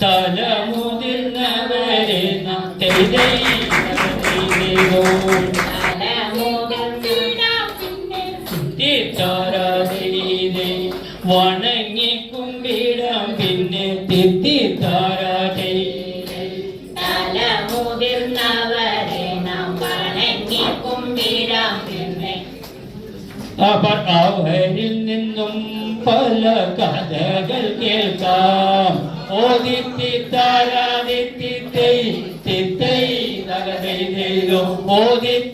തലമുതിർന്നവരെ വണങ്ങി കുമ്പിടാം പിന്നെ തിത്തിത്താരാതെ തലമുതിർന്നവരെ നാം വണങ്ങി കുമ്പിടാം പിന്നെ. അവർ അവരിൽ നിന്നും പല കഥകൾ കേൾക്കാം. ഓദിത്തിത്താരാദിത്തിത്തൈ തിത്തൈ തകതൈ ഓദിത്തി